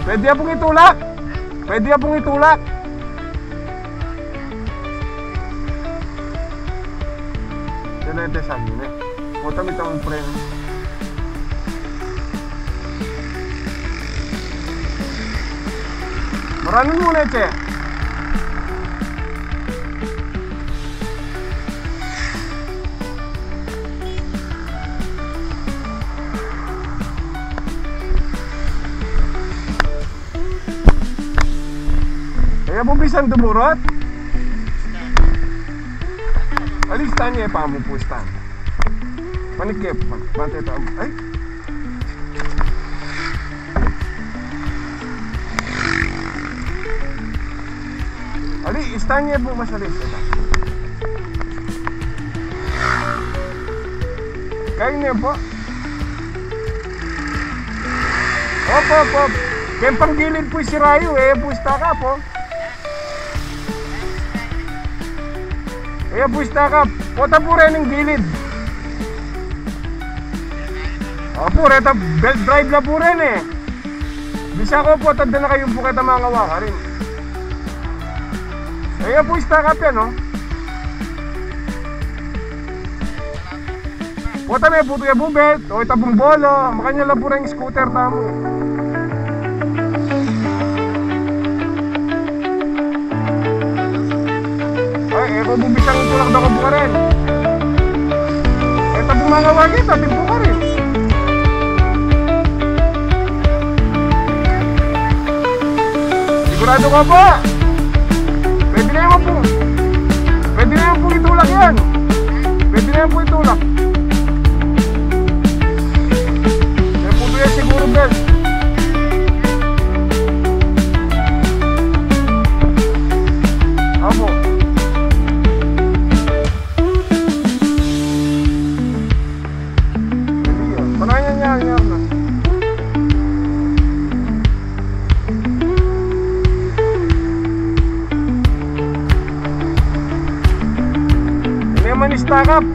Pwede pong itulak. Pwede pong itulak. Ito sa akin eh. Puta may tamang preno. Maraming muna ito eh. Kaya bubisan dumurot. Alistan niya pa mo pustan. Panikip, pante to. Ay. Ali, istan niya po masalis ito. Kain niya po. Op. Kaya panggilid po si Rayo eh, pusta ka po. Kaya pusta ka, pota po rin ng gilid. Opo, reta belt drive na po rin eh. Bisa ko po, tanda na kayong po kita mga kawaka rin. Kaya pusta ka yan oh. Pota may puto yung belt, o itabong bolo, makanya lang po rin yung scooter tamo. Ay, kung bubisang tulak na ko po ka rin. Ito pong mga wagit, atin po ka rin. Sigurado ka po. Pwede na naman po. Pwede na naman po itulak yan. Pwede na naman po itulak. Kaya po yan siguro bel. Apo. Panayan niya na. Ini naman istakap.